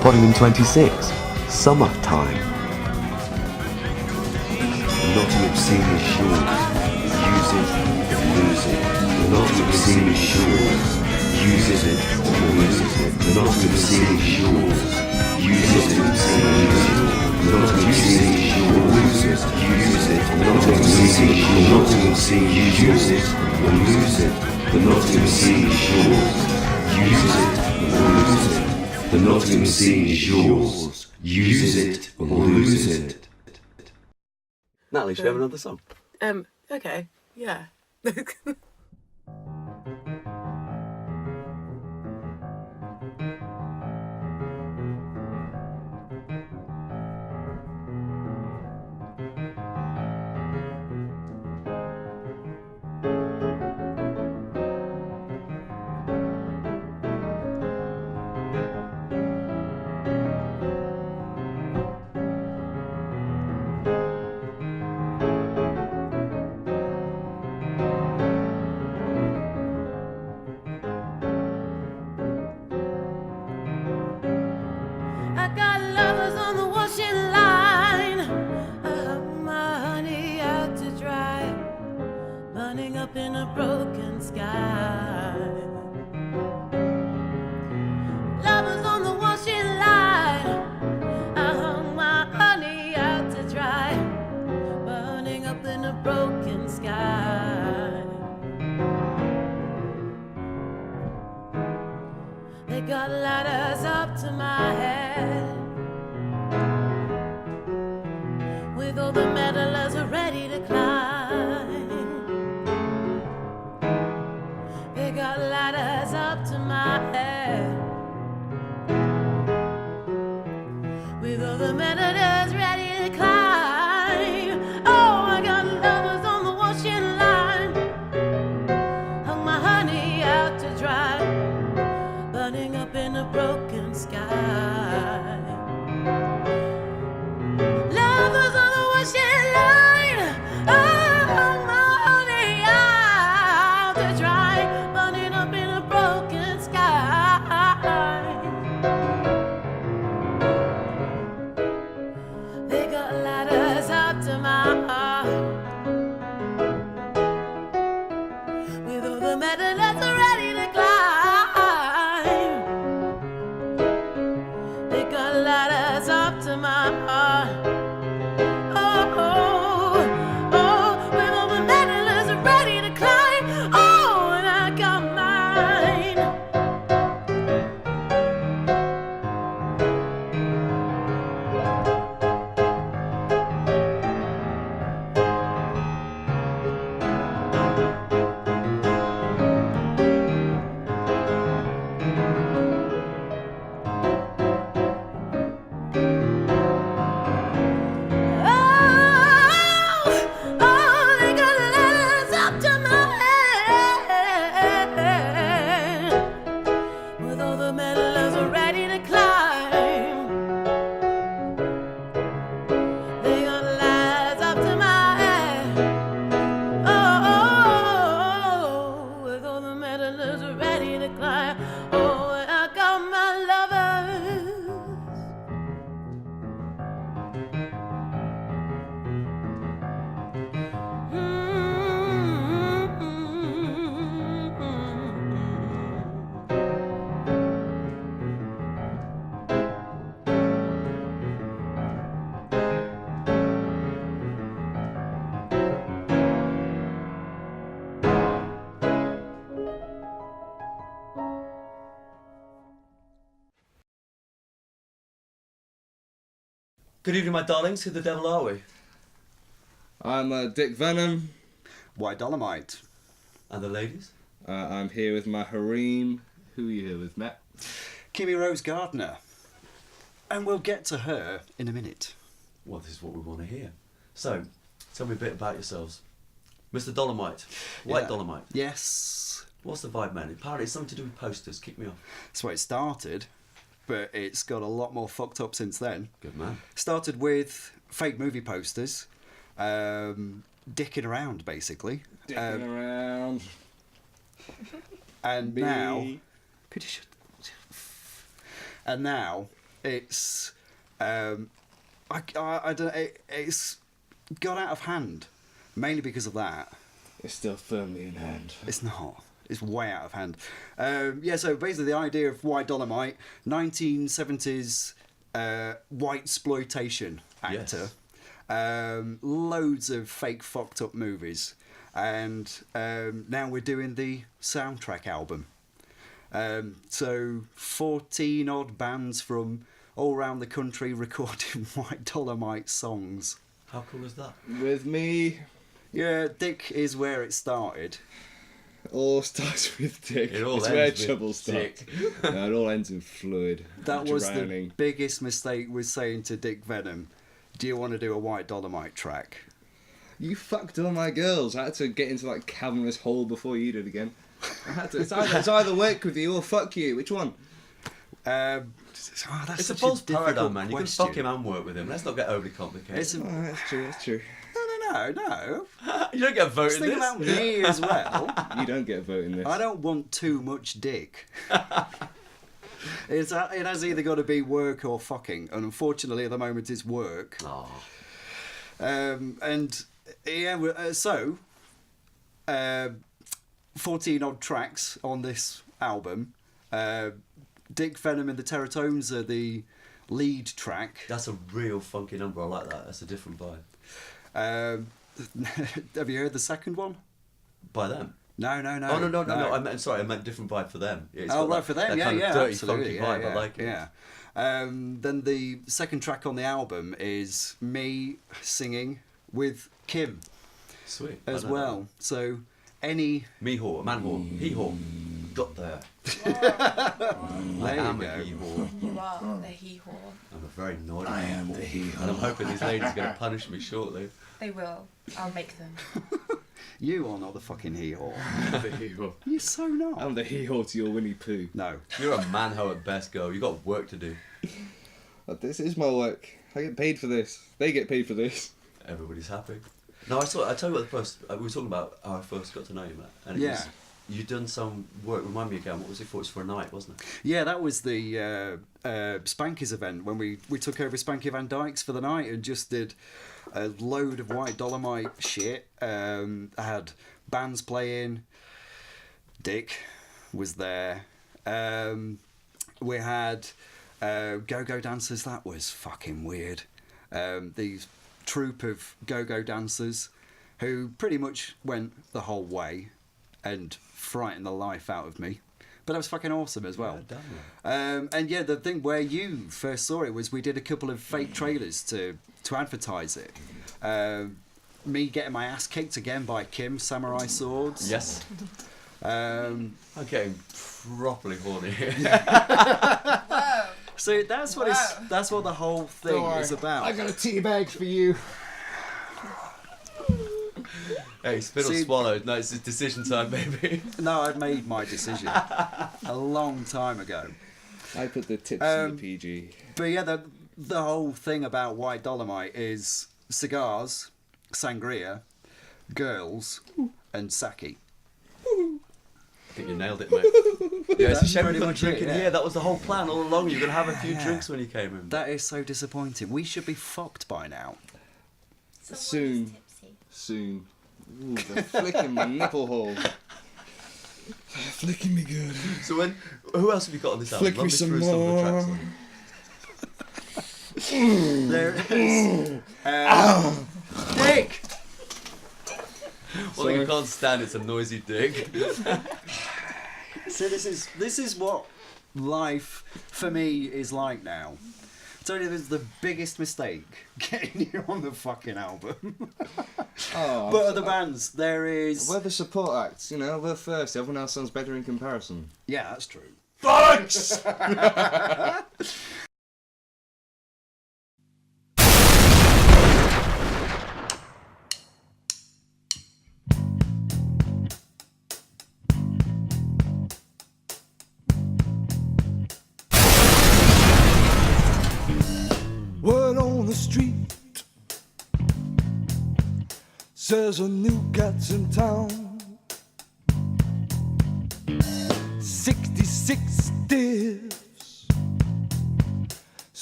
Poddingham 26, Summertime. Nottingham Senior Shores, use it or lose it. Nottingham Senior Shores, use it or lose it. Nottingham Senior Shores, use it or lose it. Nottingham Senior Shores, use it. Nottingham Senior Shores, Nottingham Senior, use it or lose it. The Nottingham Senior Shores, use it or lose it. The Nottingham Senior Shores, use it or lose it. Natalie, should we have another song? Okay, yeah. I got lovers on the washing line. I hung my honey out to dry, burning up in a broken sky. Lovers on the washing line. I hung my honey out to dry, burning up in a broken sky. They got ladders up to my head, with all the meddlers ready to climb. They got ladders up to my head, with all the meddlers ready to climb. Oh, I got lovers on the washing line. Hung my honey out to dry, burning up in a broken sky. Lovers on the washing line. Oh, my honey out to dry, burning up in a broken sky. They got ladders up to my heart, with all the meddlers ready to climb. They got ladders up to my heart. Oh, oh, oh, with all the meddlers ready to climb. Oh, and I got mine. They got ladders up to my head, with all the meddlers ready to climb. They got ladders up to my head. Oh, with all the meddlers ready to climb. Oh, I got my lovers. Good evening, my darlings. Who the devil are we? I'm Dick Venom. White Dolomite. And the ladies? I'm here with my harem. Who are you here with, Matt? Kimmy Rose Gardner. And we'll get to her in a minute. Well, this is what we want to hear. So, tell me a bit about yourselves. Mr. Dolomite. White Yeah. Dolomite. Yes. What's the vibe, man? Apparently it's something to do with posters. Kick me off. That's where it started, but it's got a lot more fucked up since then. Good man. Started with fake movie posters, dicking around, basically. Dicking around. And Me. now... Could you shut... And now it's I don't. It's got out of hand, mainly because of that. It's still firmly in hand. It's not. It's way out of hand. Yeah, so basically the idea of White Dolomite, 1970s white exploitation actor. Loads of fake fucked up movies. And now we're doing the soundtrack album. So 14 odd bands from all around the country recording White Dolomite songs. How cool is that? With me, Yeah, Dick is where it started. all starts with Dick. It all it's ends where with trouble starts. Dick. No, it all ends with fluid. That was drowning. the biggest mistake, was saying to Dick Venom, do you want to do a White Dolomite track? You fucked all my girls. I had to get into that cavernous hole before you did again. I had to. It's either work with you or fuck you. Which one? That's It's a such false difficult paradigm, man. You can question. fuck him and work with him. Let's not get overly complicated. It's a, Oh, that's true. That's true. no. You don't get Just voted think this. about me as well. You don't get a vote in this. I don't want too much dick. It has either got to be work or fucking, and unfortunately at the moment it's work. Oh. And yeah, 14 odd tracks on this album. Dick Venom and the Terratones are the lead track. That's a real funky number. I like that. That's a different vibe. Have you heard the second one? By them. No. Oh no. I meant different vibe for them. Yeah, it's Oh, got right, that- for them, that kind of dirty, absolutely. funky vibe. I like it. Yeah. Then the second track on the album is me singing with Kim Sweet. as I know well. So any that. Me whore, man whore, he whore. Got there. I There you am go. a he whore. You are the he-whore. I'm a very naughty. I am the he And I'm hoping these ladies are going to punish me shortly. They will. I'll make them. You are not the fucking hee-haw. the hee-haw. You're so not. I'm the hee-haw to your Winnie Pooh. No. You're a man hoe at best, girl. You got work to do. This is my work. I get paid for this. They get paid for this. Everybody's happy. No, I tell you what. The first we were talking about how I first got to know you, Matt. And it Yeah. was, you'd done some work. Remind me again. What was it for? It was for a night, wasn't it? Yeah, that was the Spankers event when we took over Spanky Van Dykes for the night and just did a load of White Dolomite shit. I had bands playing. Dick was there. We had go-go dancers. That was fucking weird. These troupe of go-go dancers who pretty much went the whole way and frightened the life out of me. But that was fucking awesome as well. Yeah, damn And yeah, the thing where you first saw it was we did a couple of fake trailers to advertise it. Me getting my ass kicked again by Kim, Samurai Swords. Yes. Um, I'm getting properly horny here. Whoa. so that's what that's what the whole thing is about. I got a tea bag for you. Hey, spit or See- swallowed. No, it's decision time, baby. No, I've made my decision a long time ago. I put the tips in the Um, PG. But yeah, the whole thing about White Dolomite is cigars, sangria, girls, and sake. I think you nailed it, mate. Yeah, it's a That's shame we pretty couldn't much drink it, in yeah. here. That was the whole plan all along. You were going to have a few Yeah. drinks when you came in. That is so disappointing. We should be fucked by now. Soon. Soon. Ooh, they're flicking my nipple hole. They're flicking me good. So who else have you got on this album? Flick me Run some through some of the tracks. more. There is. Dick! Well, you can't stand it's a noisy dick. So this is what life for me is like now. So it was the biggest mistake getting you on the fucking album. Oh, But other bands, there is. we're the support acts, you know, we're first. Everyone else sounds better in comparison. Yeah, that's true. Bollocks! Word on the street says a new cat's in town. 66 stiffs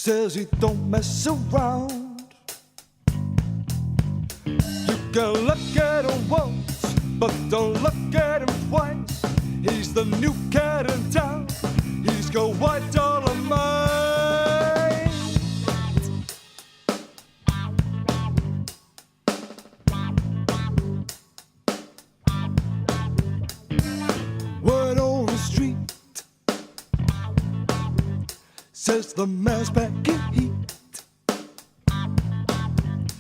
says he don't mess around. You can look at him once, but don't look at him twice. He's the new cat in town. He's got white dollar mind. Word on the street says the man's back in heat.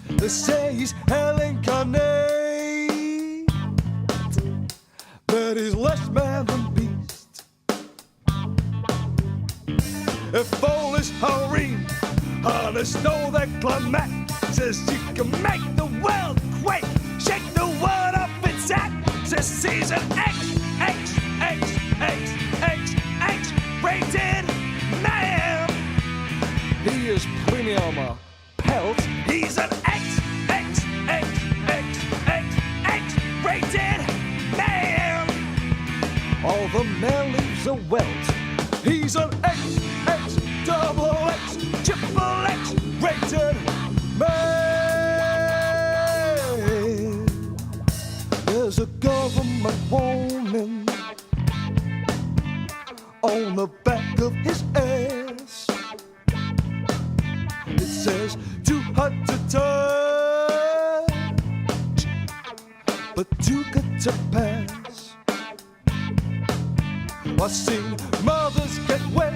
They say he's hell incarnate, but he's less man than beast. If all is harem, honest know that climax says you can make the world quake, shake the world up its act. Says season X, X, X, X, X, X, rated man. He is premium pelt. He's an X, X, X, X, X, X, rated man. All the man leaves a welt. He's an X, X, double X, triple X, rated man. There's a government warning on the back of his ass. It says too hot to touch, but too good to pass. I've seen mothers get wet,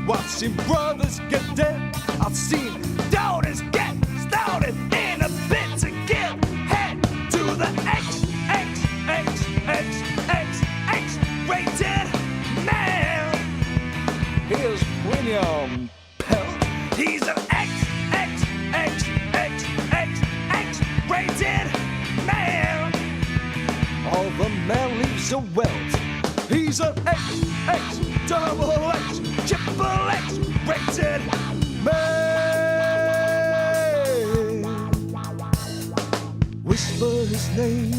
I've seen brothers get dead, I've seen daughters get started in a bit to get head to the X, X, X, X, X, X, rated man. Here's premium pelt. He's an X, X, X, X, X, X, rated man. All the man leaves a welt. He's an X, X, double X, triple X, rated man. Whisper his name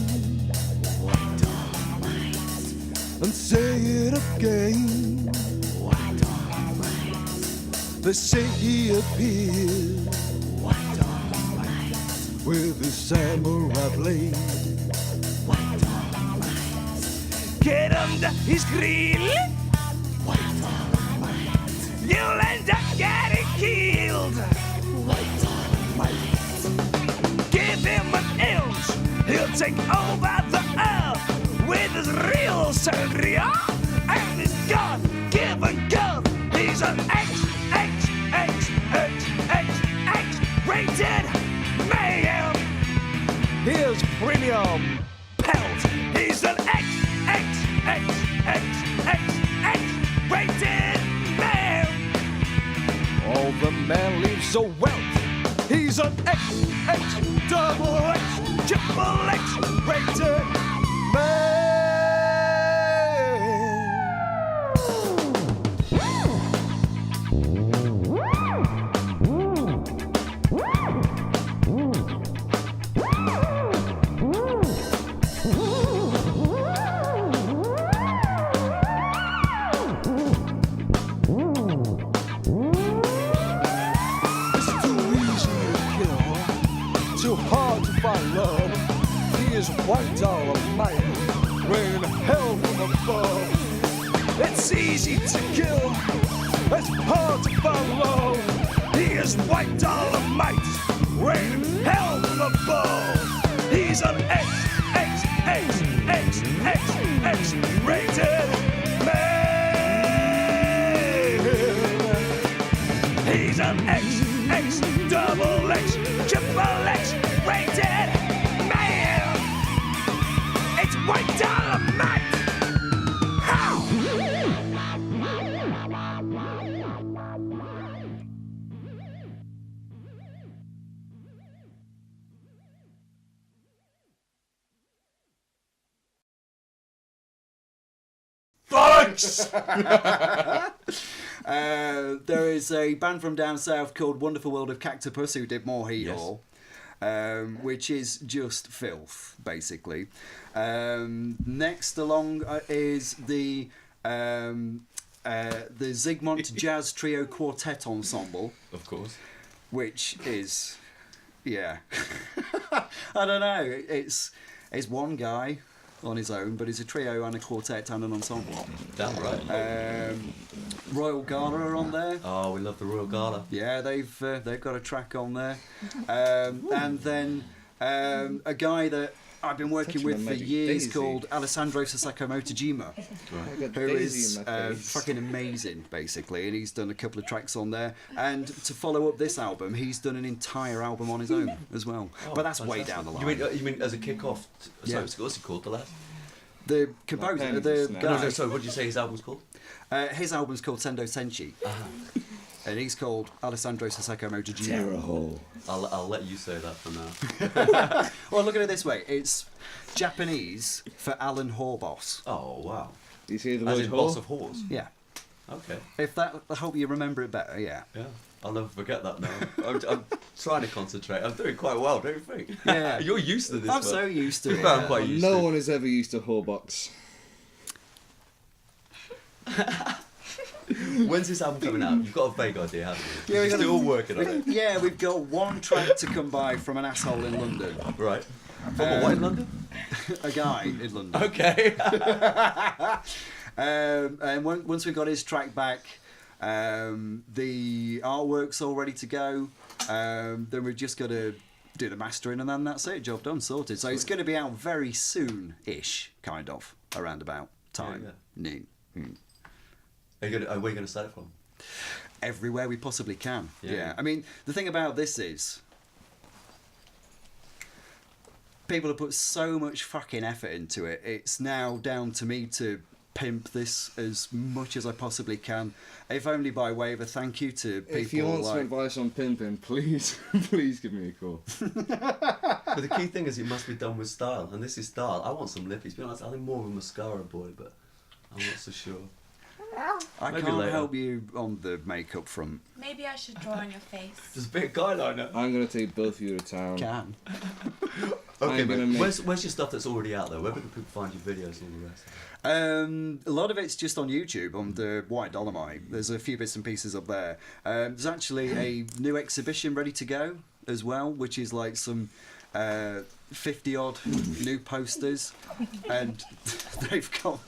and say it again. They say he appeared with his samurai blade. Get under his grill, you'll end up getting killed. Give him an inch, he'll take over the earth with his real sangria and his God-given girth. He's an X, X, X, X, X, X, rated man. Here's premium pelt. He's an X, X, X, X, X, X, rated man. All the man leaves a welt. He's an X, X, double X, triple X, rated man. White dollar man, raining hell from above. It's easy to kill, it's hard to follow. He is white dollar might, raining hell from above. He's an X, X, X, X, X, X, rated man. He's an X, X, double X, triple X, rated man. It's white dollar might. How? Bollocks! There is a band from down south called Wonderful World of Cactopus who did more Heat Yes. All, which is just filth, basically. Next along is the the Zygmunt Jazz Trio Quartet Ensemble, Of course. which is, yeah, I don't know. It's one guy on his own, but it's a trio and a quartet and an ensemble. Damn right. Royal Gala are on there. Oh, we love the Royal Gala. Yeah, they've got a track on there, and then a guy that I've been working Touching with on for Magic years Daisy. called Alessandro Saseko Motojima, I got who Daisy is in my face. fucking amazing, basically, and he's done a couple of tracks on there. And to follow up this album, he's done an entire album on his own as well. Oh, but that's way fantastic. down the line. You mean as a kick-off? Yeah. So, what's he called, the last? The composer, Pen the Snap. guy, No, sorry, what did you say his album's called? his album's called Sendo Senshi, and he's called Alessandro Saseko Motojima. Terror hole. I'll let you say that for now. Well, look at it this way: it's Japanese for Alan Horboss. Oh, wow. You see the As word in hole? boss of horse. Yeah. Okay. If that, I hope you remember it better. Yeah. Yeah. I'll never forget that now. I'm trying to concentrate. I'm doing quite well, don't you think? Yeah. You're used to this. I'm man. so used to To be it. fair, I'm quite used to No it. one has ever used a whole box. When's this album coming out? You've got a vague idea, haven't you? Yeah, we You're got a- still working on it. Yeah, we've got one track to come by from an asshole in London. Right. From what in London? A guy in London. Okay. And once we got his track back, the artwork's all ready to go. Then we've just got to do the mastering, and then that's it. Job done, sorted. So it's going to be out very soon-ish, kind of, around about time. Noon. Are you where are you going to start it from? Everywhere we possibly can. Yeah. Yeah. I mean, the thing about this is, people have put so much fucking effort into it. It's now down to me to pimp this as much as I possibly can, if only by way of a thank you to people. If you want some like, advice on pimping, please, please give me a call. But the key thing is it must be done with style, and this is style. I want some lippies. To be honest, I think more of a mascara boy, but I'm not so sure. I maybe can't later. help you on the makeup front. Maybe I should draw on your face. There's a bit of guyliner. I'm going to take both of you to town. Can. Okay, I'm gonna mate. make- Where's your stuff that's already out there? Where can people find your videos and all the rest? A lot of it's just on YouTube on the White Dolomite. There's a few bits and pieces up there. There's actually a new exhibition ready to go as well, which is like some 50 odd new posters, and they've got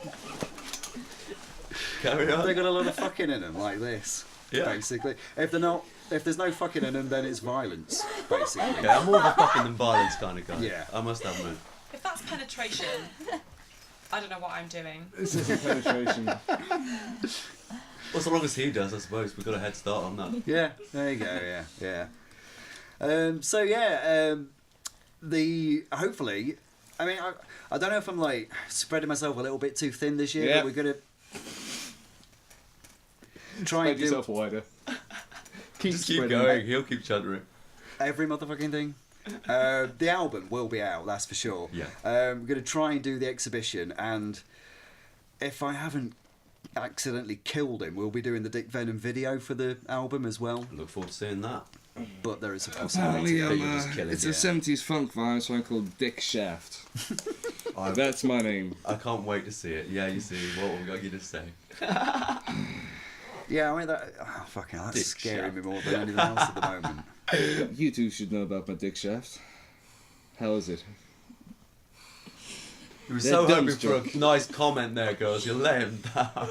Carry on. a lot of fucking in them, like this. Yeah. Basically, if there's no fucking in them, then it's violence. Basically. Okay, I'm more of a fucking than violence kind of guy. Yeah. I must admit. If that's penetration, I don't know what I'm doing. This isn't penetration. Well, so long as he does, I suppose we've got a head start on that. Yeah, there you go. Yeah. So yeah, hopefully, I mean, I don't know if I'm like spreading myself a little bit too thin this year, Yeah. but we're gonna try Spread and do yourself wider. Keep spreading. going. He'll keep chuntering. every motherfucking thing. The album will be out, that's for sure. Yeah. We're gonna try and do the exhibition, and if I haven't accidentally killed him, we'll be doing the Dick Venom video for the album as well. Look forward to seeing that. But there is a Apparently, possibility. you're just killing it's a it. 70s funk vibe, so I'm called Dick Shaft. That's my name. I can't wait to see it. Yeah, you see what we've got you to say. Yeah, I mean that. Oh, fucking, hell, that's Dick scaring Shaft. me more than anything else at the moment. You two should know about my Dick Shaft. How is it? We were They're so dumb hoping for a stuff. nice comment there, girls. You let him down.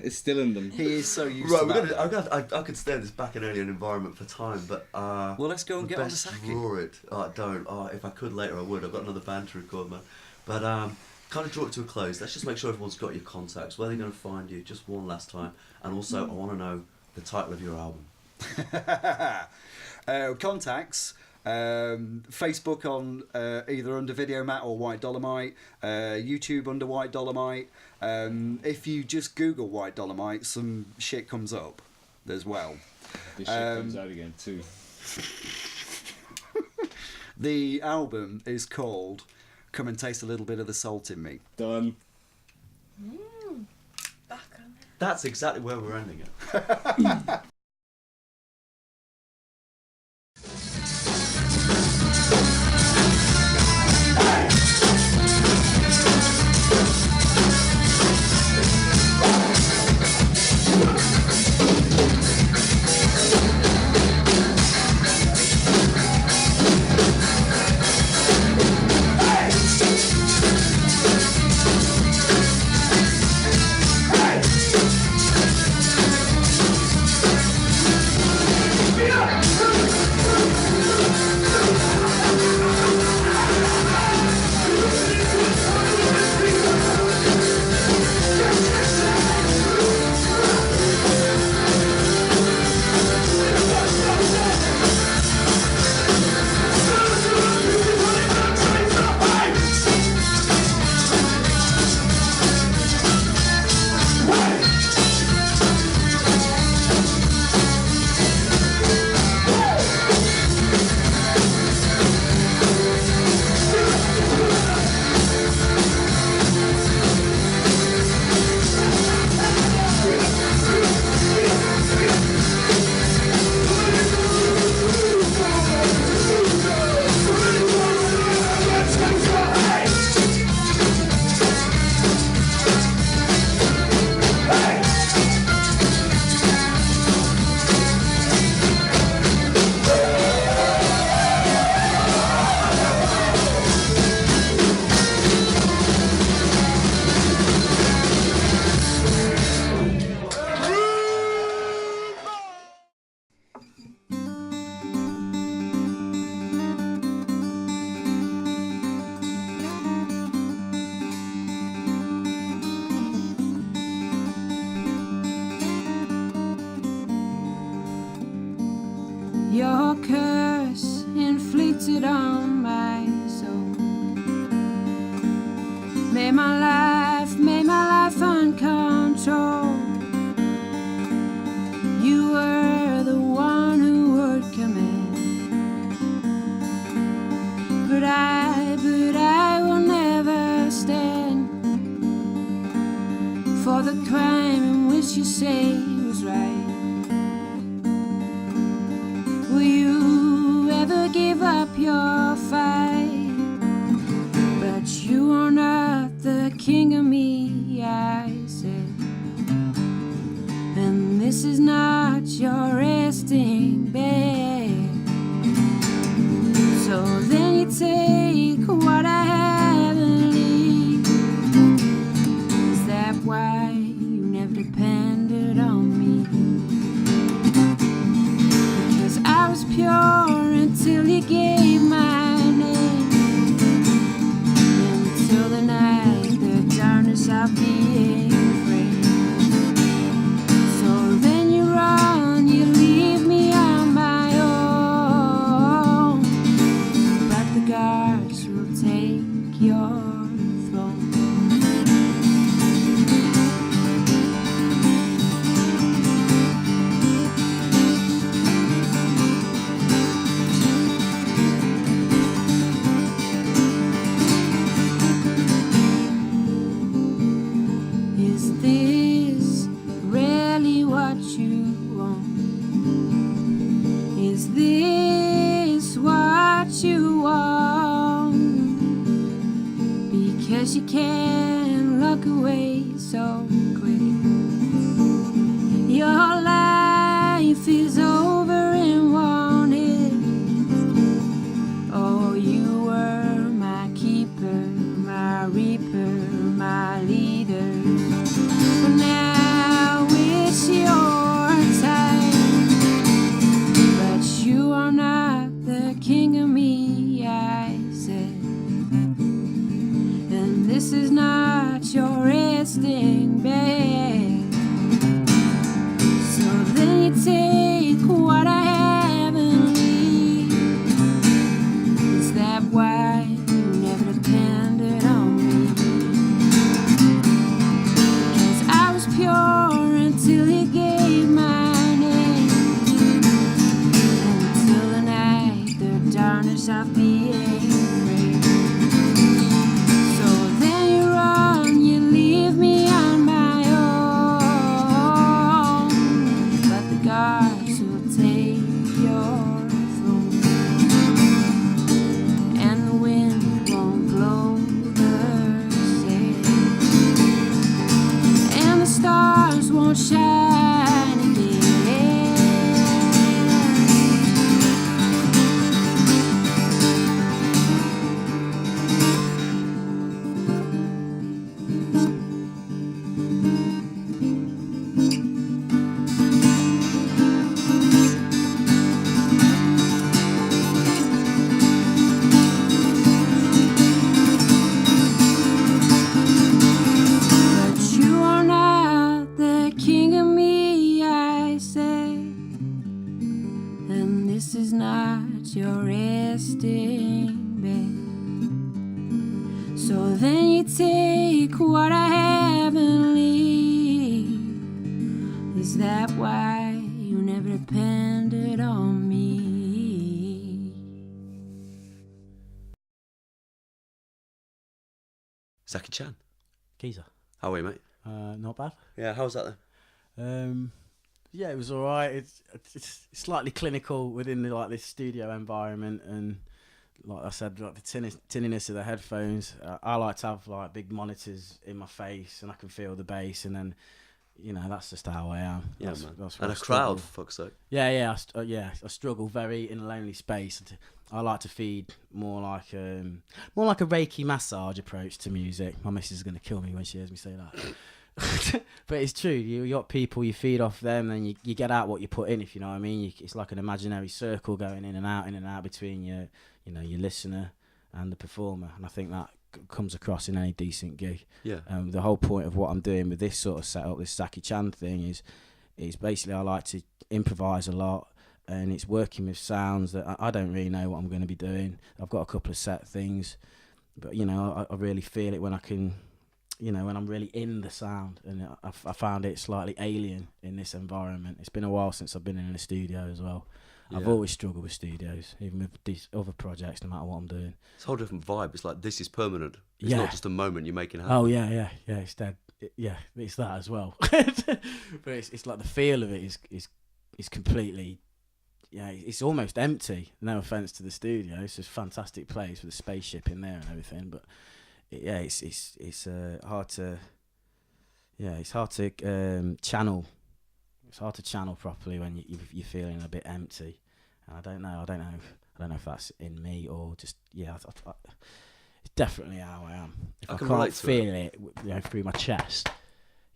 It's still in them. He is so used Right, to we're that. I could stare this back in only an environment for time, but Well, let's go and get on to best Saki. draw it. Oh, I don't. Oh, if I could later, I would. I've got another band to record, man. But kind of draw it to a close. Let's just make sure everyone's got your contacts. Where they're going to find you, just one last time. And also, I want to know the title of your album. Contacts. Facebook on either under Video Mat or White Dolomite. YouTube under White Dolomite. If you just Google White Dolomite, some shit comes up as well. This shit comes out again too. The album is called Come and Taste a Little Bit of the Salt in Me. Done. Back on it. That's exactly where we're ending it. made my life uncontrolled. You were the one who would come in, but I will never stand for the crime in which you say was right. Will you ever give up your fight? But you are not the king of me, I said. And this is not your resting bed. So then you take what I have and leave. Is that why you never depended on me? Because I was pure until you gave my name. Until the night, the darkness of being afraid. So then you run, you leave me on my own. But the guards will take your throne. Is this really what you want? Is this what you want? Because you can't look away so quick. Your life is over and wanted. Oh, you were my keeper, my reaper, my leader. But now it's your time. But you are not the king of me, I said. And this is not your resting bed. So then you take what I have and leave. Is that why you never depended on me? Because I was pure until you gave my name. Until the night, the darkness of being afraid. So then you run, you leave me on my own. But the guards will take your throne. And the wind won't blow the sail. And the stars won't shine again. But you are not the king of me, I say. And this is not your resting bed. So then you take what I have and leave. Is that why you never depended on me? Zaki Chan, Geezer. how are you, mate? Not bad. Yeah, how was that then? Yeah, it was all right. It's slightly clinical within this studio environment, and like I said, like the tinniness of the headphones. I like to have big monitors in my face, and I can feel the bass, and then that's just how I am. Yeah, That's- man. that's And what a I crowd, struggle. for fuck's sake. Yeah. I struggle very in a lonely space. I like to feed more like a Reiki massage approach to music. My missus is going to kill me when she hears me say that. But it's true. You got people, you feed off them, and you get out what you put in. If you know what I mean. It's like an imaginary circle going in and out between your listener and the performer. And I think that comes across in any decent gig. Yeah. The whole point of what I'm doing with this sort of setup, this Zaki Chan thing, is basically I like to improvise a lot, and it's working with sounds that I don't really know what I'm going to be doing. I've got a couple of set things, but you know, I really feel it when I can, you know, when I'm really in the sound, and I found it slightly alien in this environment. It's been a while since I've been in a studio as well. I've Yeah. always struggled with studios, even with these other projects, no matter what I'm doing. It's a whole different vibe. It's like this is permanent. It's Yeah. not just a moment you're making happen. Oh yeah, it's dead. Yeah, it's that as well. But it's like the feel of it is completely. Yeah, it's almost empty. No offense to the studio, it's a fantastic place with a spaceship in there and everything. But it's hard to. Yeah, it's hard to channel. It's hard to channel properly when you're feeling a bit empty. And I don't know if that's in me or just it's definitely how I am. If I can can't relate to feel it, you know, through my chest,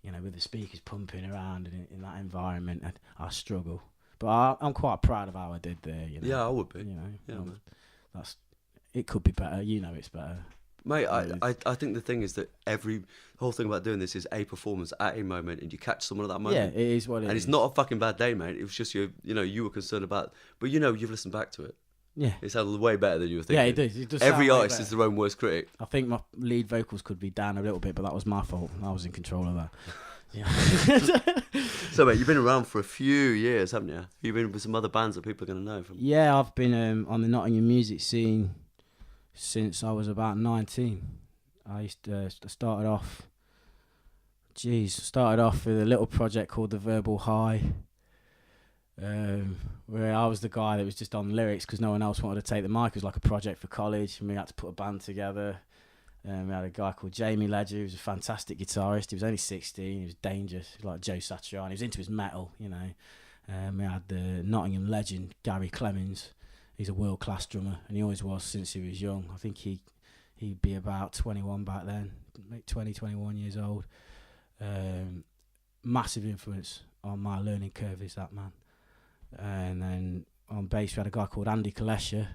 you know, with the speakers pumping around and in that environment, I struggle. But I'm quite proud of how I did there. You know? Yeah, I would be. You know, Yeah, man. it could be better. You know, it's better. Mate, I think the thing is that the whole thing about doing this is a performance at a moment, and you catch someone at that moment. Yeah, it is what it is. And it's not a fucking bad day, mate. It was just you were concerned about, but you know, you've listened back to it. Yeah. It sounded way better than you were thinking. Yeah, it does. It does Every sound way artist better. is their own worst critic. I think my lead vocals could be down a little bit, but that was my fault. I was in control of that. Yeah. So, mate, you've been around for a few years, haven't you? You've been with some other bands that people are going to know from. Yeah, I've been on the Nottingham music scene since I was about 19. I used to started off with a little project called The Verbal High, where I was the guy that was just on lyrics because no one else wanted to take the mic. It was like a project for college, and we had to put a band together. We had a guy called Jamie Ledger, who was a fantastic guitarist. He was only 16, he was dangerous, he was like Joe Satriani. He was into his metal, you know. We had the Nottingham legend, Gary Clemens. He's a world-class drummer, and he always was since he was young. I think he'd be about 21 back then, 20, 21 years old. Massive influence on my learning curve is that man. And then on bass, we had a guy called Andy Kalesha.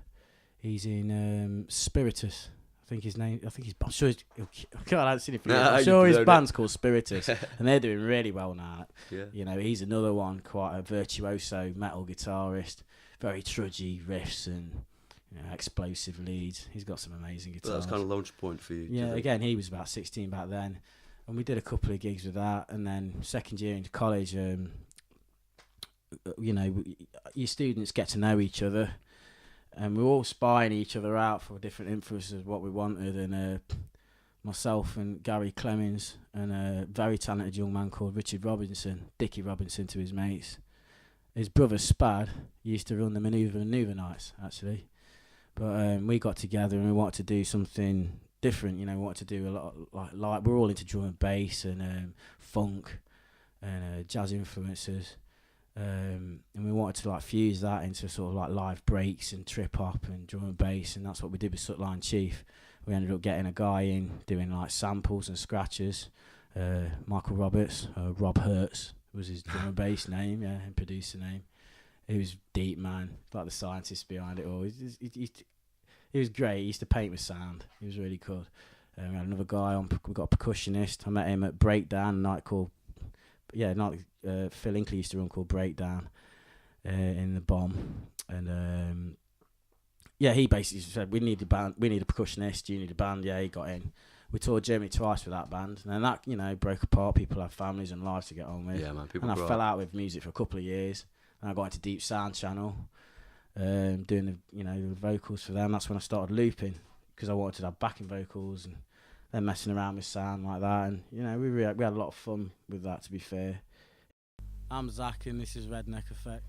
He's in Spiritus. I'm sure his band's called Spiritus, and they're doing really well now. Yeah. You know, he's another one, quite a virtuoso metal guitarist, very trudgy riffs and explosive leads. He's got some amazing guitars. But that was kind of launch point for you. Yeah, again, he was about 16 back then, and we did a couple of gigs with that. And then second year into college, you know, your students get to know each other, and we're all spying each other out for different influences, what we wanted. And myself and Gary Clemens and a very talented young man called Richard Robinson, Dickie Robinson to his mates. His brother Spad used to run the Manoeuvre nights, actually. But we got together and we wanted to do something different. You know, we wanted to do a lot of, like we're all into drum and bass and funk and jazz influences. And we wanted to like fuse that into sort of like live breaks and trip hop and drum and bass, and that's what we did with Sutline Chief. We ended up getting a guy in doing like samples and scratches. Michael Roberts, Rob Hertz was his drum and bass name, yeah, and producer name. He was deep, man, like the scientist behind it all. He was great. He used to paint with sound. He was really good. We had another guy on. We got a percussionist. I met him at Breakdown, a night called. Yeah, Phil Inkley used to run called Breakdown in the Bomb, and he basically said we need a band, we need a percussionist. You need a band. Yeah, he got in. We toured Germany twice with that band, and then that broke apart. People have families and lives to get on with. Yeah, man. People. And I fell out with music for a couple of years, and I got into Deep Sound Channel, doing the vocals for them. That's when I started looping because I wanted to have backing vocals and. Then messing around with sound like that, and we had a lot of fun with that, to be fair. I'm Zach and this is Redneck Effect.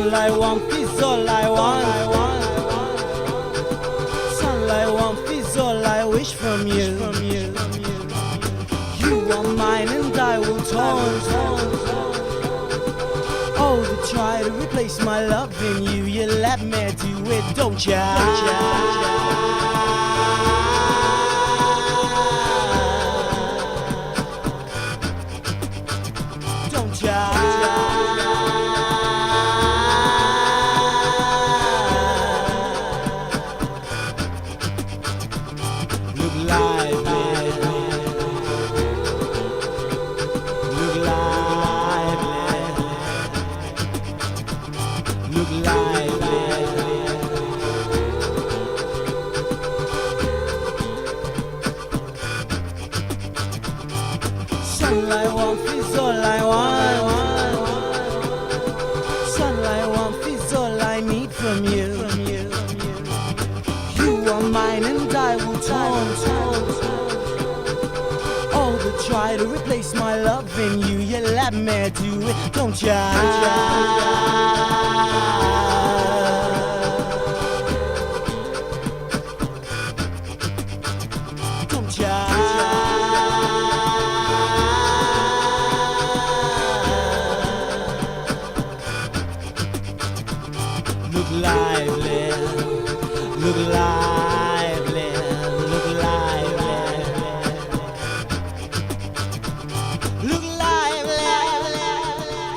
Sunlight warmth is all I want. Sunlight warmth is all I wish from you. You are mine and I will taunt. Oh, to try to replace my love in you. You let me do it, don't ya? Don't ya? Look lively. Look lively. Look lively. Sunlight warmth is all I want. Sunlight warmth is all I need from you. You are mine and I will taunt. Oh, to try to replace my love in you. You let me do it, don't ya? Don't ya? Look lively, look lively, look lively, look lively.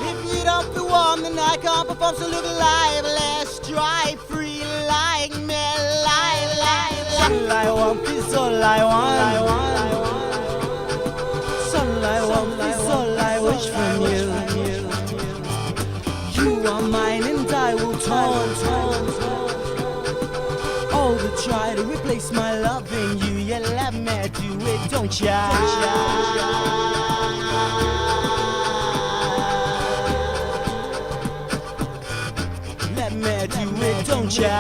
If you don't feel warm, then I can't perform. So look lively, strive free like me, lively. Sunlight warmth is all I want. Sunlight warmth is all I wish from you. You are mine and I will taunt. Oh, to try to replace my love in you. You let me do it, don't ya? Let me do it, don't ya?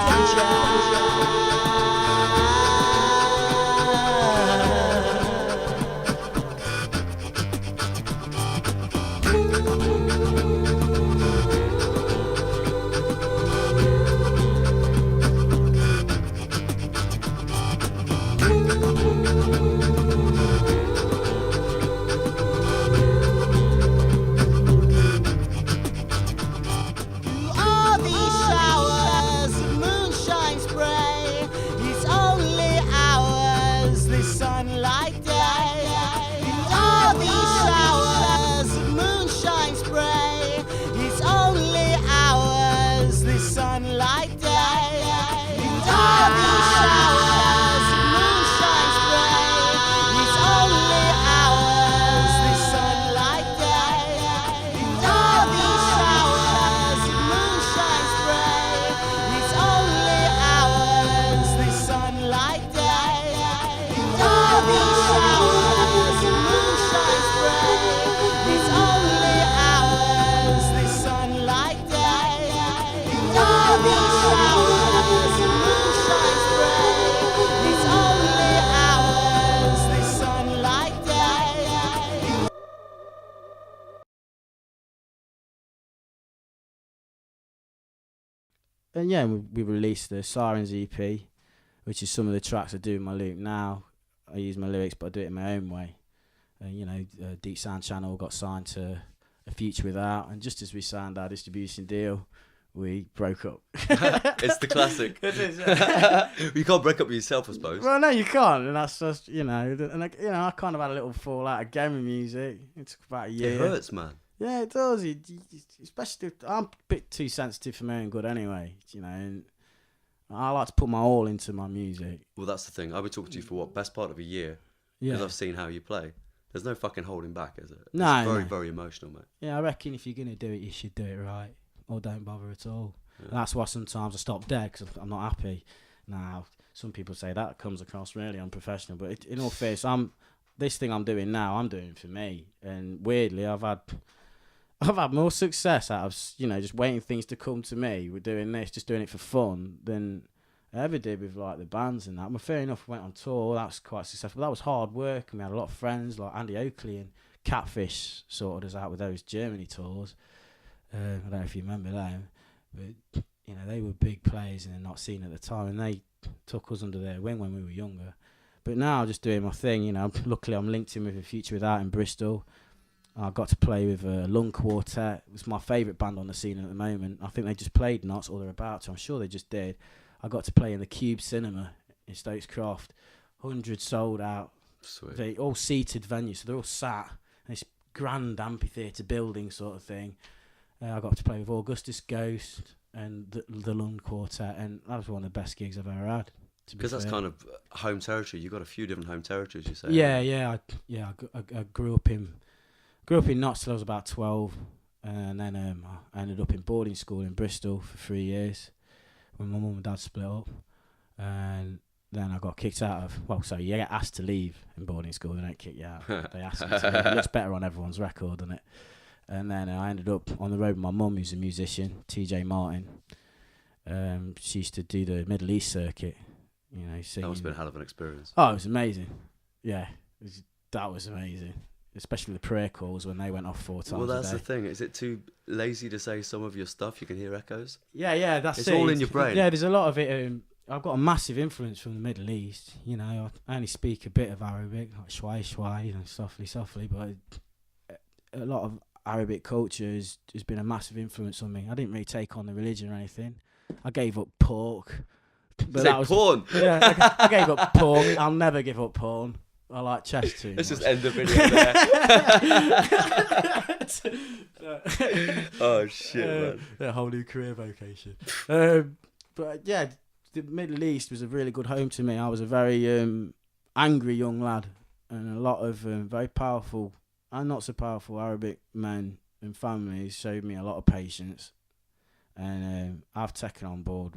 All these showers of moonshine spray, it's only ours, this sunlight day. All these showers of moonshine spray, it's only ours, this sunlight day. All these showers of moonshine spray, it's only ours, this sunlight day. All these showers of moonshine spray, it's only ours, this sunlight day. All these showers of moonshine spray, it's only ours, this sunlight day. All these showers of moonshine spray, it's only ours, this sunlight day. And yeah, we released the Sirens EP, which is some of the tracks I do in my loop now. I use my lyrics, but I do it in my own way. Deep Sound Channel got signed to a feature without, and just as we signed our distribution deal, we broke up. It's the classic. It is. You can't break up with yourself, I suppose. Well, no, you can't, and that's just I kind of had a little fallout again with music. It took about a year. It hurts, man. Yeah, it does. Especially, I'm a bit too sensitive for my own good anyway, and I like to put my all into my music. Well, that's the thing. I've been talking to you for best part of a year Yeah. because I've seen how you play. There's no fucking holding back, is it? No, It's very, no. very emotional, mate. Yeah, I reckon if you're going to do it, you should do it right. Or don't bother at all. Yeah. That's why sometimes I stop dead, because I'm not happy. Now, some people say that comes across really unprofessional, but in all fairness, this thing I'm doing now, I'm doing for me. And weirdly, I've had more success out of, just waiting things to come to me. We're doing this, just doing it for fun, than I ever did with like the bands and that. Well, fair enough, we went on tour, that was quite successful. That was hard work, and we had a lot of friends like Andy Oakley and Catfish sorted us out with those Germany tours. I don't know if you remember them. but you know they were big players and they're not seen at the time, and they took us under their wing when we were younger. But now I'm just doing my thing, you know. Luckily, I'm linked in with a Future Without in Bristol. I got to play with a Lung Quartet. It's my favourite band on the scene at the moment. I think they just played Knots, or they're about to. I'm sure they just did. I got to play in the Cube Cinema in Stokes Croft. 100 sold out. Sweet. They all seated venues, so they're all sat in this grand amphitheatre building sort of thing. I got to play with Augustus Ghost and the Lung Quartet, and that was one of the best gigs I've ever had. Because that's kind of home territory. You've got a few different home territories, you say. Yeah. I grew up in Notts till I was about 12, and then I ended up in boarding school in Bristol for 3 years when my mum and dad split up, and then I got kicked out of. Well, so you get asked to leave in boarding school, they don't kick you out. They ask you to leave. It looks better on everyone's record, doesn't it? And then I ended up on the road with my mum, who's a musician, TJ Martin. She used to do the Middle East circuit. You know, singing. That must have been a hell of an experience. Oh, it was amazing. Yeah, that was amazing. Especially the prayer calls when they went off 4 times Well, that's a day. the thing. Is it too lazy to say some of your stuff? You can hear echoes? Yeah, that's It's it. all in your brain. Yeah, there's a lot of it. I've got a massive influence from the Middle East. You know, I only speak a bit of Arabic, like shwai shwai and softly, but a lot of Arabic culture has been a massive influence on me. I didn't really take on the religion or anything. I gave up pork. But Say porn. Yeah, I gave up porn. I'll never give up porn. I like chess too Let's much. just end the video there. Oh, shit, man. A whole new career vocation. But yeah, the Middle East was a really good home to me. I was a very angry young lad, and a lot of very powerful and not so powerful Arabic men and families showed me a lot of patience, and I've taken on board.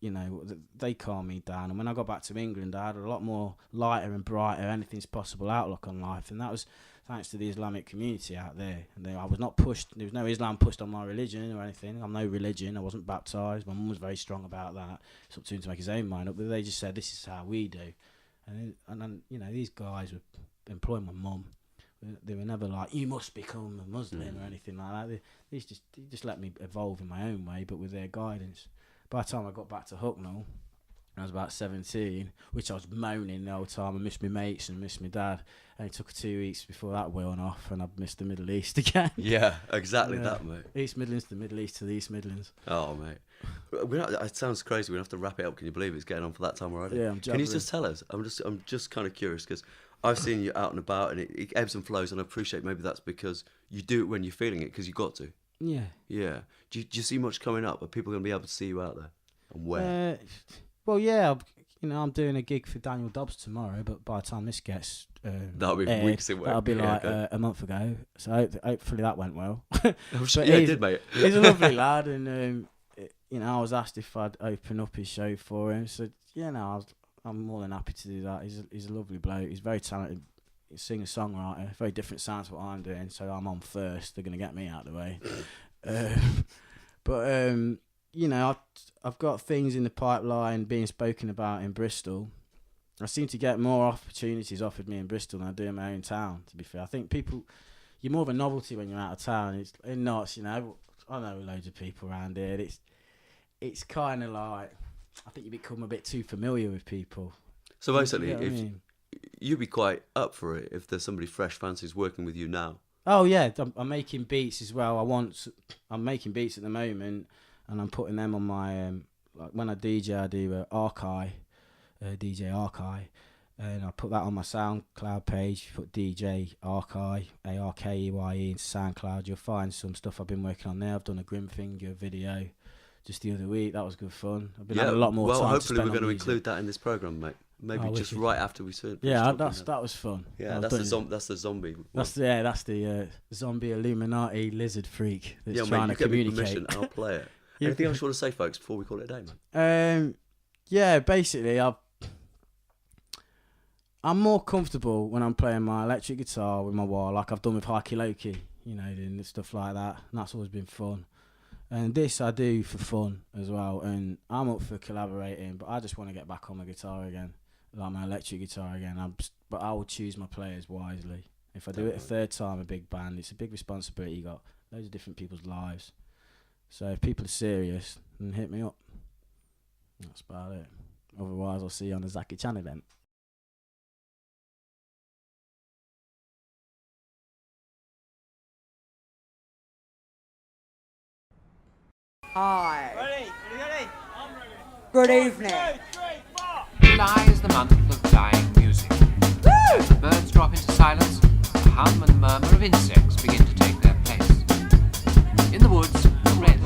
You know, they calmed me down. And when I got back to England, I had a lot more lighter and brighter, anything's possible outlook on life. And that was thanks to the Islamic community out there. And I was not pushed, there was no Islam pushed on my religion or anything. I'm no religion, I wasn't baptised. My mum was very strong about that. It's up to him to make his own mind up. But they just said, this is how we do. And then, you know, these guys were employing my mum. They were never like, you must become a Muslim or anything like that. They just let me evolve in my own way, but with their guidance. By the time I got back to Hucknall, I was about 17, which I was moaning the whole time. I missed my mates and missed my dad. And it took 2 weeks before that went off, and I missed the Middle East again. Yeah, exactly that, mate. East Midlands to the Middle East to the East Midlands. Oh, mate. It sounds crazy. We have to wrap it up. Can you believe it's getting on for that time already? Yeah, I'm Can you jabbering. just tell us? I'm just kind of curious because I've seen you out and about, and it ebbs and flows, and I appreciate maybe that's because you do it when you're feeling it because you got to. Yeah. Yeah. Do you see much coming up? Are people going to be able to see you out there? And where? Well, yeah, I'm doing a gig for Daniel Dobbs tomorrow, but by the time this gets That'll be aired, weeks away. that'll be Yeah, like okay. a month ago. So hopefully that went well. Yeah, it did, mate. He's a lovely lad, and you know, I was asked if I'd open up his show for him. So you know, I'm more than happy to do that. He's a lovely bloke. He's very talented. He's a singer-songwriter. Very different sound to what I'm doing. So I'm on first. They're gonna get me out of the way. But you know, I've got things in the pipeline being spoken about in Bristol. I seem to get more opportunities offered me in Bristol than I do in my own town, to be fair. I think you're more of a novelty when you're out of town. It's not, you know, I know loads of people around here. It's kind of like, I think you become a bit too familiar with people. So basically, You know what I if mean? you'd be quite up for it if there's somebody fresh fancies working with you now. Oh yeah, I'm making beats as well. I'm making beats at the moment, and I'm putting them on my like when I DJ, I do DJ Archive, and I put that on my SoundCloud page. Put DJ Archive, ARKEYE into SoundCloud. You'll find some stuff I've been working on there. I've done a Grimfinger video just the other week. That was good fun. I've been having a lot more time. Well, hopefully to we're spend going to on music. include that in this program, mate. Maybe Oh, just wicked. right after we finish. Yeah, talking that was fun. Yeah, I've that's the done- zombie. one. That's the zombie Illuminati lizard freak that's Yeah, trying mate, to you give me communicate. permission and I'll play it. You- Anything else you want to say, folks, before we call it a day, man? Yeah, basically, I'm more comfortable when I'm playing my electric guitar with my wah, like I've done with Hikey Loki, you know, and stuff like that. And that's always been fun. And this I do for fun as well. And I'm up for collaborating, but I just want to get back on my guitar again, like my electric guitar again. But I will choose my players wisely. If I do it a third time, a big band, it's a big responsibility. You got loads of different people's lives. So if people are serious, then hit me up. That's about it. Otherwise, I'll see you on the Zaki Chan event. Hi. Ready? I'm ready. Good evening. 2, 3, 4. July is the month of flying music. As the birds drop into silence, the hum and murmur of insects begin to take their place. In the woods, the red,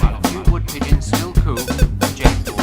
while a few wood pigeons still coo and gentle.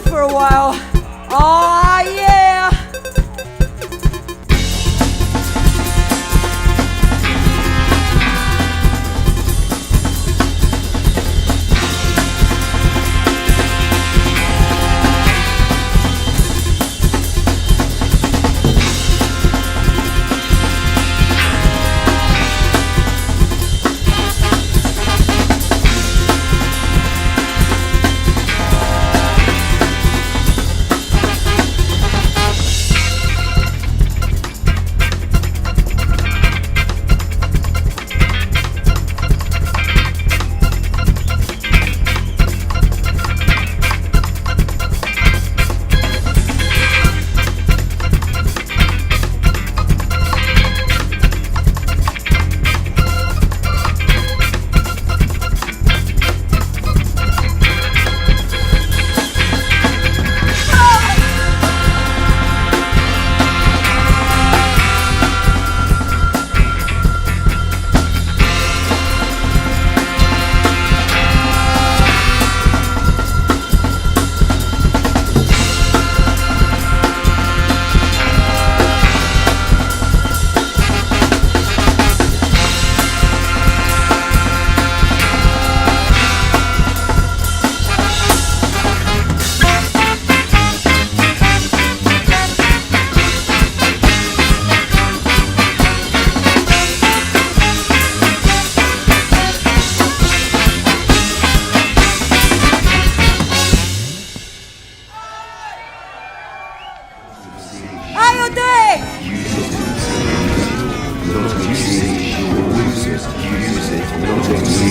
For a while. Aw, yeah.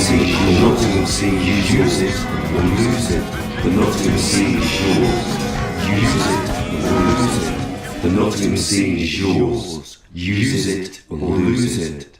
Sea is yours. Nottingham Sea, use it or lose it. The Nottingham Sea is yours. Use it or lose it. The Nottingham Sea is yours. Use it or lose it.